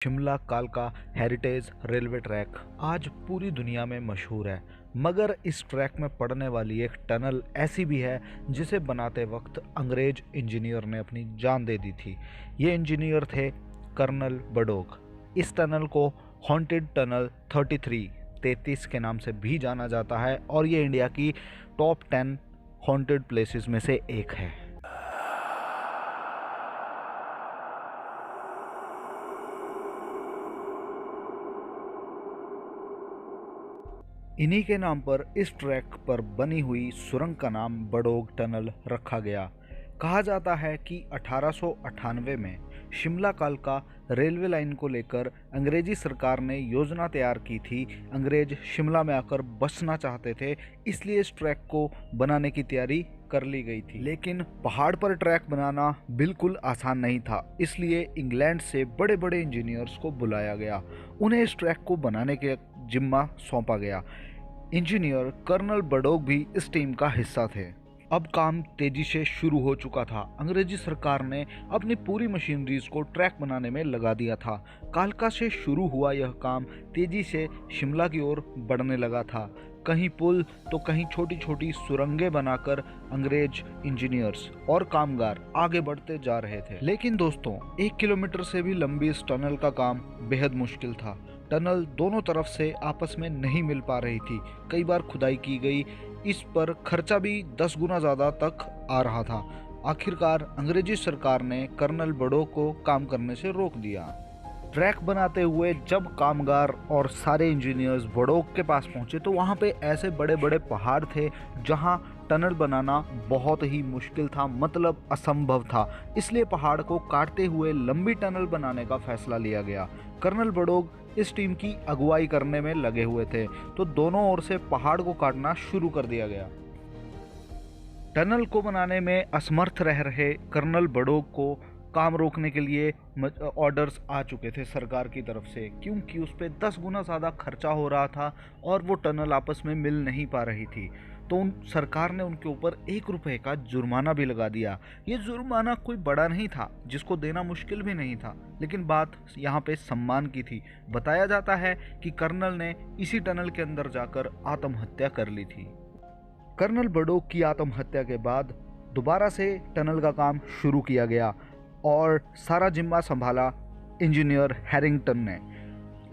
शिमला कालका heritage railway track आज पूरी दुनिया में मशहूर है, मगर इस ट्रैक में पड़ने वाली एक टनल ऐसी भी है जिसे बनाते वक्त अंग्रेज इंजीनियर ने अपनी जान दे दी थी। ये इंजीनियर थे कर्नल बडोक। इस टनल को हॉन्टेड टनल 33 के नाम से भी जाना जाता है और ये इंडिया की टॉप 10 हॉन्टेड प्लेसेस में से एक है। इन्हीं के नाम पर इस ट्रैक पर बनी हुई सुरंग का नाम बडोग टनल रखा गया। कहा जाता है कि 1898 में शिमला कालका रेलवे लाइन को लेकर अंग्रेजी सरकार ने योजना तैयार की थी। अंग्रेज शिमला में आकर बसना चाहते थे, इसलिए इस ट्रैक को बनाने की तैयारी कर ली गई थी। लेकिन पहाड़ पर ट्रैक बनाना बिल्कुल आसान नहीं था, इसलिए इंग्लैंड से बड़े बड़े इंजीनियर्स को बुलाया गया। उन्हें इस ट्रैक को बनाने के जिम्मा सौंपा गया। इंजीनियर कर्नल बडोक भी इस टीम का हिस्सा थे। अब काम तेजी से शुरू हो चुका था। अंग्रेजी सरकार ने अपनी पूरी मशीनरीज को ट्रैक बनाने में लगा दिया था। कालका से शुरू हुआ यह काम तेजी से शिमला की ओर बढ़ने लगा था। कहीं पुल तो कहीं छोटी छोटी सुरंगें बनाकर अंग्रेज इंजीनियर्स और कामगार आगे बढ़ते जा रहे थे। लेकिन दोस्तों, 1 किलोमीटर से भी लंबी इस टनल का काम बेहद मुश्किल था। टनल दोनों तरफ से आपस में नहीं मिल पा रही थी। कई बार खुदाई की गई, इस पर खर्चा भी 10 गुना ज़्यादा तक आ रहा था। आखिरकार अंग्रेजी सरकार ने कर्नल बडोक को काम करने से रोक दिया। ट्रैक बनाते हुए जब कामगार और सारे इंजीनियर्स बडोक के पास पहुंचे तो वहां पे ऐसे बड़े बड़े पहाड़ थे जहां टनल बनाना बहुत ही मुश्किल था, मतलब असंभव था। इसलिए पहाड़ को काटते हुए लंबी टनल बनाने का फैसला लिया गया। कर्नल बडोक इस टीम की अगुवाई करने में लगे हुए थे, तो दोनों ओर से पहाड़ को काटना शुरू कर दिया गया। टनल को बनाने में असमर्थ रह रहे कर्नल बडोक को काम रोकने के लिए ऑर्डर्स आ चुके थे सरकार की तरफ से, क्योंकि उस पर 10 गुना ज़्यादा खर्चा हो रहा था और वो टनल आपस में मिल नहीं पा रही थी। तो सरकार ने उनके ऊपर 1 रुपये का जुर्माना भी लगा दिया। ये जुर्माना कोई बड़ा नहीं था, जिसको देना मुश्किल भी नहीं था, लेकिन बात यहाँ पे सम्मान की थी। बताया जाता है कि कर्नल ने इसी टनल के अंदर जाकर आत्महत्या कर ली थी। कर्नल बडोक की आत्महत्या के बाद दोबारा से टनल का काम शुरू किया गया और सारा जिम्मा संभाला इंजीनियर हैरिंगटन ने।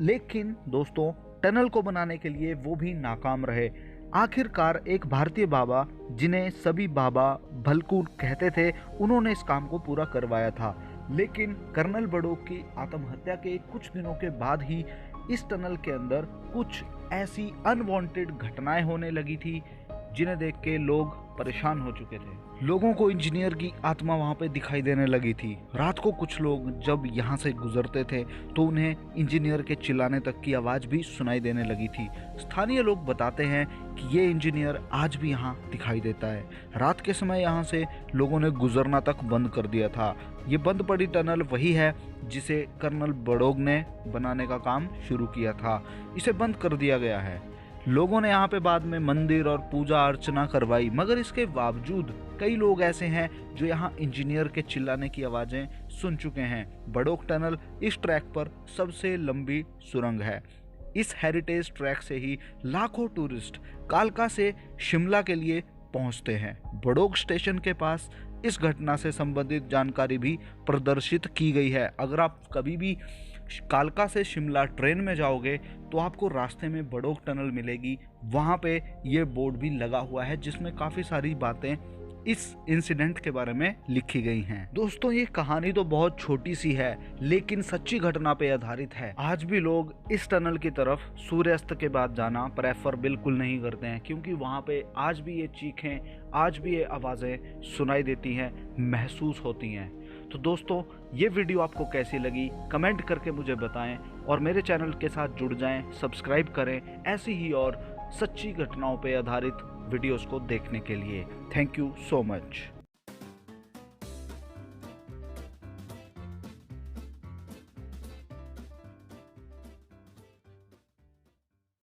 लेकिन दोस्तों, टनल को बनाने के लिए वो भी नाकाम रहे। आखिरकार एक भारतीय बाबा, जिन्हें सभी बाबा भलकू कहते थे, उन्होंने इस काम को पूरा करवाया था। लेकिन कर्नल बडोक की आत्महत्या के कुछ दिनों के बाद ही इस टनल के अंदर कुछ ऐसी अनवांटेड घटनाएं होने लगी थी जिन्हें देख के लोग परेशान हो चुके थे। लोगों को इंजीनियर की आत्मा वहां पे दिखाई देने लगी थी। रात को कुछ लोग जब यहाँ से गुजरते थे तो उन्हें इंजीनियर के चिल्लाने तक की आवाज़ भी सुनाई देने लगी थी। स्थानीय लोग बताते हैं कि ये इंजीनियर आज भी यहाँ दिखाई देता है। रात के समय यहाँ से लोगों ने गुजरना तक बंद कर दिया था। ये बंद पड़ी टनल वही है जिसे कर्नल बडोक ने बनाने का काम शुरू किया था। इसे बंद कर दिया गया है। लोगों ने यहाँ पे बाद में मंदिर और पूजा अर्चना करवाई, मगर इसके बावजूद कई लोग ऐसे हैं जो यहाँ इंजीनियर के चिल्लाने की आवाज़ें सुन चुके हैं। बडोक टनल इस ट्रैक पर सबसे लंबी सुरंग है। इस हेरिटेज ट्रैक से ही लाखों टूरिस्ट कालका से शिमला के लिए पहुँचते हैं। बडोक स्टेशन के पास इस घटना से संबंधित जानकारी भी प्रदर्शित की गई है। अगर आप कभी भी कालका से शिमला ट्रेन में जाओगे तो आपको रास्ते में बडोक टनल मिलेगी। वहाँ पे ये बोर्ड भी लगा हुआ है जिसमें काफ़ी सारी बातें इस इंसिडेंट के बारे में लिखी गई हैं। दोस्तों, ये कहानी तो बहुत छोटी सी है, लेकिन सच्ची घटना पे आधारित है। आज भी लोग इस टनल की तरफ सूर्यास्त के बाद जाना प्रेफर बिल्कुल नहीं करते हैं, क्योंकि वहाँ पे आज भी ये चीखें, आज भी ये आवाज़ें सुनाई देती हैं, महसूस होती हैं। तो दोस्तों, ये वीडियो आपको कैसी लगी कमेंट करके मुझे बताएं और मेरे चैनल के साथ जुड़ जाएं, सब्सक्राइब करें ऐसी ही और सच्ची घटनाओं पर आधारित वीडियोस को देखने के लिए। Thank you so much.